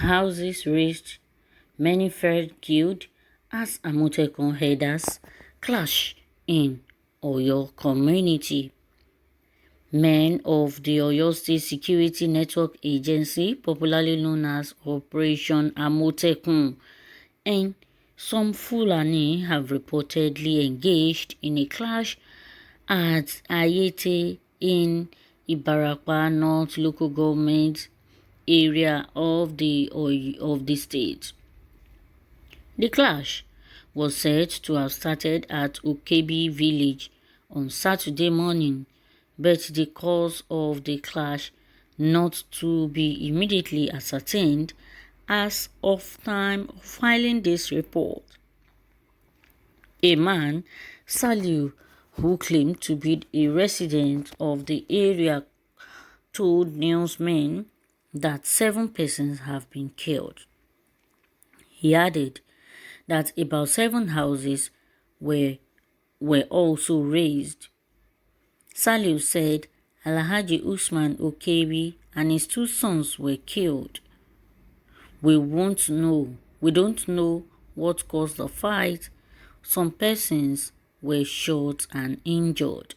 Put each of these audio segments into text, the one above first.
houses razed, many fell killed as Amotekun herders clash in OYO community. Men of the OYO State Security Network Agency, popularly known as Operation Amotekun, and some Fulani have reportedly engaged in a clash at Ayete in Ibarapa North local government area of the state. The clash was said to have started at Okebi village on Saturday morning, but the cause of the clash not to be immediately ascertained as of time of filing this report. A man, Saliu, who claimed to be a resident of the area, told newsmen that 7 persons have been killed. He added that about 7 houses were also razed. Saliu said Alhaji Usman Okebi and his 2 sons were killed. We don't know what caused the fight. Some persons were shot and injured.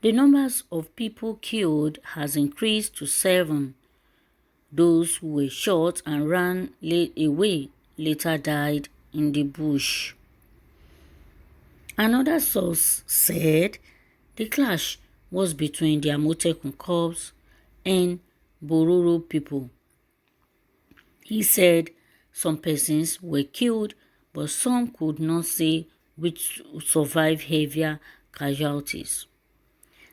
The numbers of people killed has increased to 7. Those who were shot and ran away later died in the bush. Another source said the clash was between the Amotekun corps and Bororo people. He said some persons were killed, but some could not say which survived heavier casualties.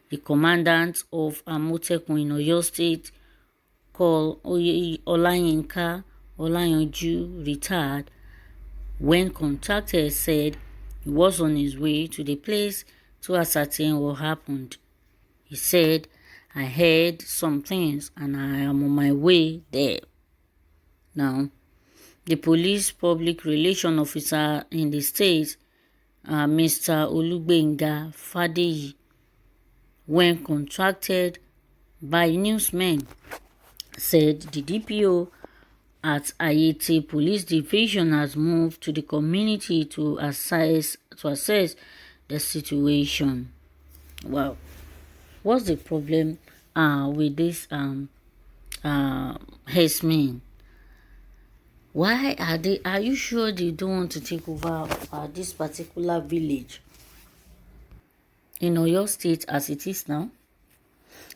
The commandant of Amotekun in Oyo State, called Olayinka Olayanju, retired, when contacted, said he was on his way to the place to ascertain what happened. He said, I heard some things and I am on my way there. Now, the police public relation officer in the state, Mr. Olugbenga Fadeyi, when contacted by newsmen, said the DPO at Ayete Police Division has moved to the community to assess the situation. Wow, what's the problem with this herdsmen? Why are you sure they don't want to take over this particular village in Oyo State as it is now?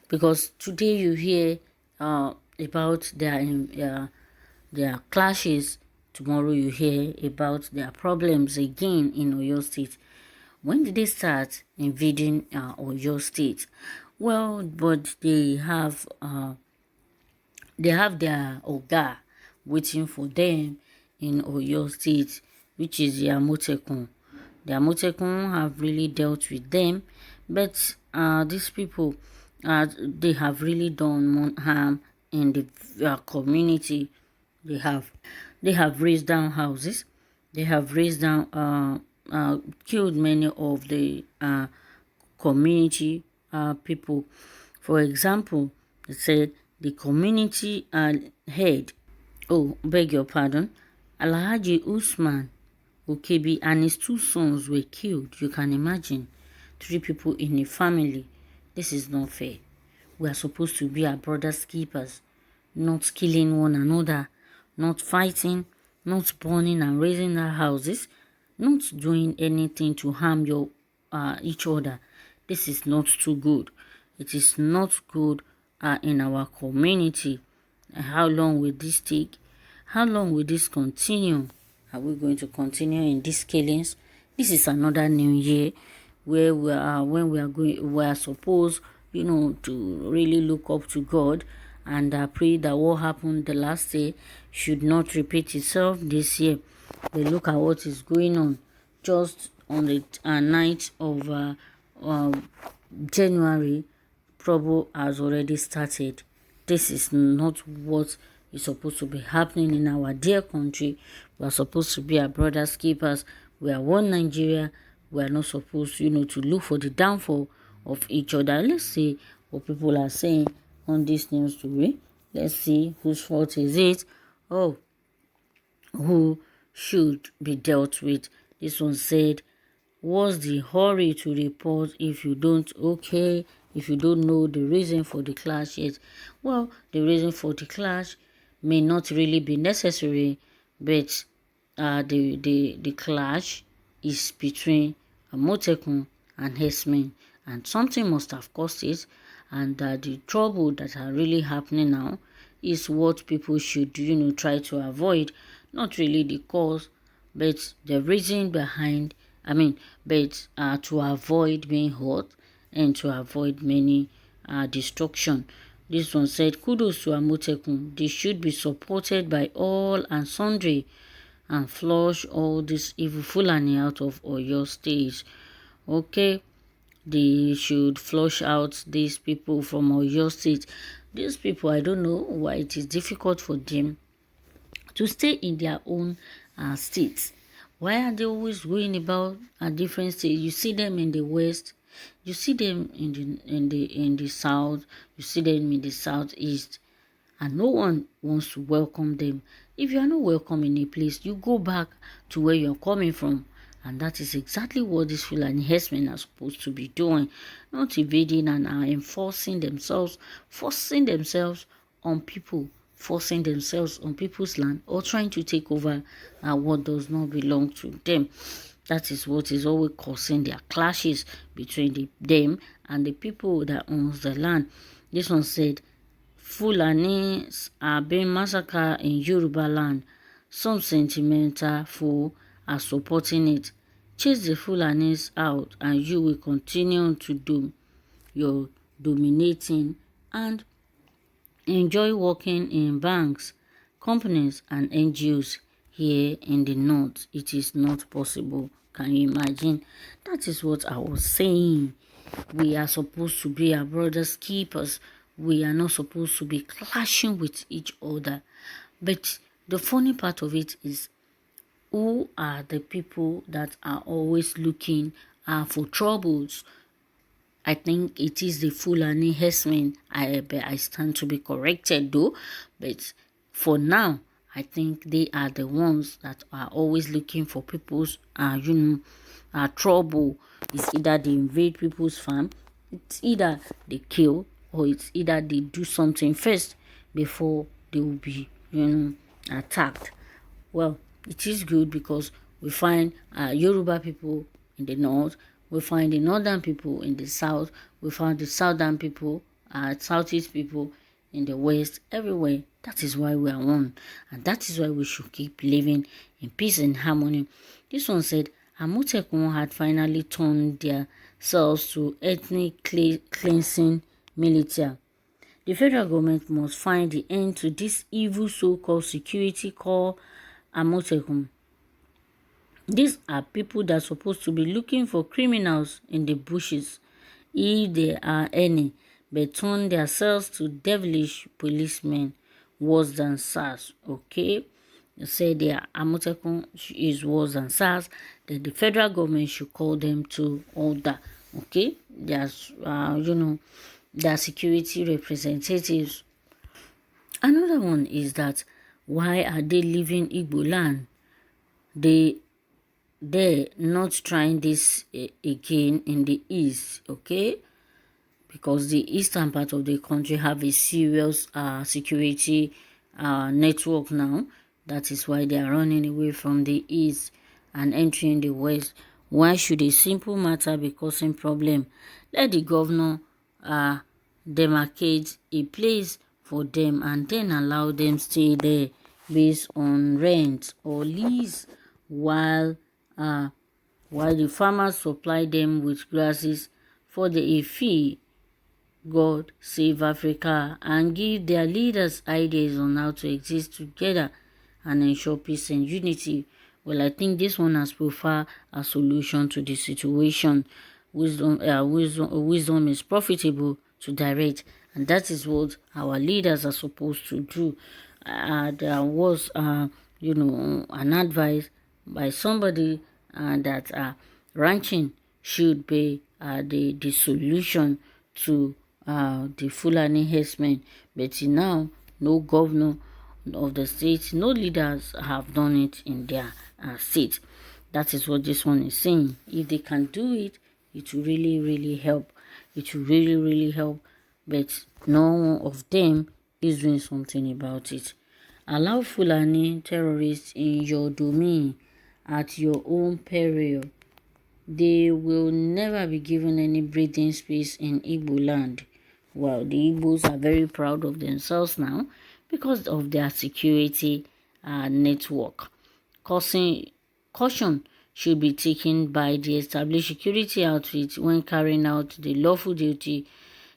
Because today you hear about their clashes, tomorrow you hear about their problems again in Oyo State. When did they start invading Oyo State? Well, but they have their Oga waiting for them in Oyo State, which is the Amotekun. The Amotekun have really dealt with them, but these people, they have really done more harm in the community. They have razed down houses. They have razed down, killed many of the community people. For example, they said the community head, beg your pardon, Alhaji Usman Okebi and his 2 sons were killed. You can imagine 3 people in a family. This is not fair. We are supposed to be our brothers' keepers, not killing one another, not fighting, not burning and raising our houses, not doing anything to harm each other. This is not too good. It is not good in our community. How long will this take? How long will this continue? Are we going to continue in these killings? This is another new year where we are supposed, to really look up to God and pray that what happened the last year should not repeat itself this year. But look at what is going on. Just on the 9th of January, trouble has already started. This is not what is supposed to be happening in our dear country. We are supposed to be our brothers' keepers. We are one Nigeria. We are not supposed, to look for the downfall of each other. Let's see what people are saying on this news story. Let's see whose fault is it. Oh, who should be dealt with. This one said, what's the hurry to report if you don't know the reason for the clash yet? Well, the reason for the clash may not really be necessary, but the clash is between Amotekun and Hesmin, and something must have caused it, and the trouble that are really happening now is what people should try to avoid, not really the cause, but the reason behind. But to avoid being hurt and to avoid many destruction. This one said, kudos to Amotekun. They should be supported by all and sundry and flush all this evil Fulani out of Oyo state. Okay, they should flush out these people from Oyo state. These people, I don't know why it is difficult for them to stay in their own states. Why are they always going about a different state? You see them in the west, you see them in the south, you see them in the southeast, and no one wants to welcome them. If you are not welcome in a place, you go back to where you're coming from. And that is exactly what these Fulani herdsmen are supposed to be doing. Not evading and enforcing themselves, forcing themselves on people, forcing themselves on people's land, or trying to take over what does not belong to them. That is what is always causing their clashes between them and the people that owns the land. This one said, Fulanis are being massacred in Yoruba land. Some sentimental fool are supporting it. Chase the Fulanis out and you will continue to do your dominating and enjoy working in banks, companies and NGOs here in the north. It is not possible. Can you imagine? That is what I was saying. We are supposed to be our brothers' keepers. We are not supposed to be clashing with each other. But the funny part of it is, who are the people that are always looking for troubles? I think it is the Fulani herdsmen. I stand to be corrected though. But for now, I think they are the ones that are always looking for people's trouble. It's either they invade people's farm, it's either they kill, or it's either they do something first before they will be attacked. Well, it is good because we find Yoruba people in the north, we find the northern people in the south, we find the southern people, southeast people in the west, everywhere. That is why we are one, and that is why we should keep living in peace and harmony. This one said, Amotekun had finally turned their selves to ethnic cleansing militia. The federal government must find the end to this evil so-called security called Amotekun. These are people that are supposed to be looking for criminals in the bushes, if there are any, but turn themselves to devilish policemen worse than SARS. Okay, you say their Amotekun is worse than SARS, then the federal government should call them to order. Okay, there's their security representatives. Another one is that, why are they leaving Igbo land? They're not trying this again in the east, okay? Because the eastern part of the country have a serious security network now. That is why they are running away from the east and entering the west. Why should a simple matter be causing problem? Let the governor demarcate a place for them and then allow them stay there based on rent or lease, while the farmers supply them with grasses for the fee. God save Africa and give their leaders ideas on how to exist together and ensure peace and unity. Well, I think this one has preferred a solution to the situation. Wisdom is profitable to direct, and that is what our leaders are supposed to do. There was, an advice by somebody that ranching should be the solution to the Fulani herdsmen, but now no governor of the state, no leaders have done it in their state. That is what this one is saying. If they can do it, it will really help. It will really help. But none of them is doing something about it. Allow Fulani terrorists in your domain at your own peril. They will never be given any breathing space in Igbo land. Well, the Igbos are very proud of themselves now because of their security network. Caution should be taken by the established security outfits when carrying out the lawful duty.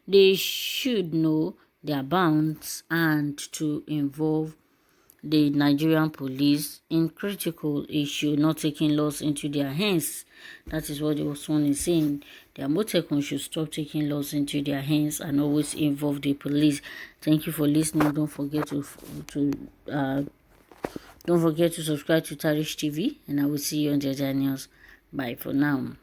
They should know their bounds and to involve the Nigerian police in critical issue, not taking laws into their hands. That is what the one is saying. The Amotekun should stop taking laws into their hands and always involve the police. Thank you for listening. Don't forget to subscribe to Tarish TV, and I will see you on the other news. Bye for now.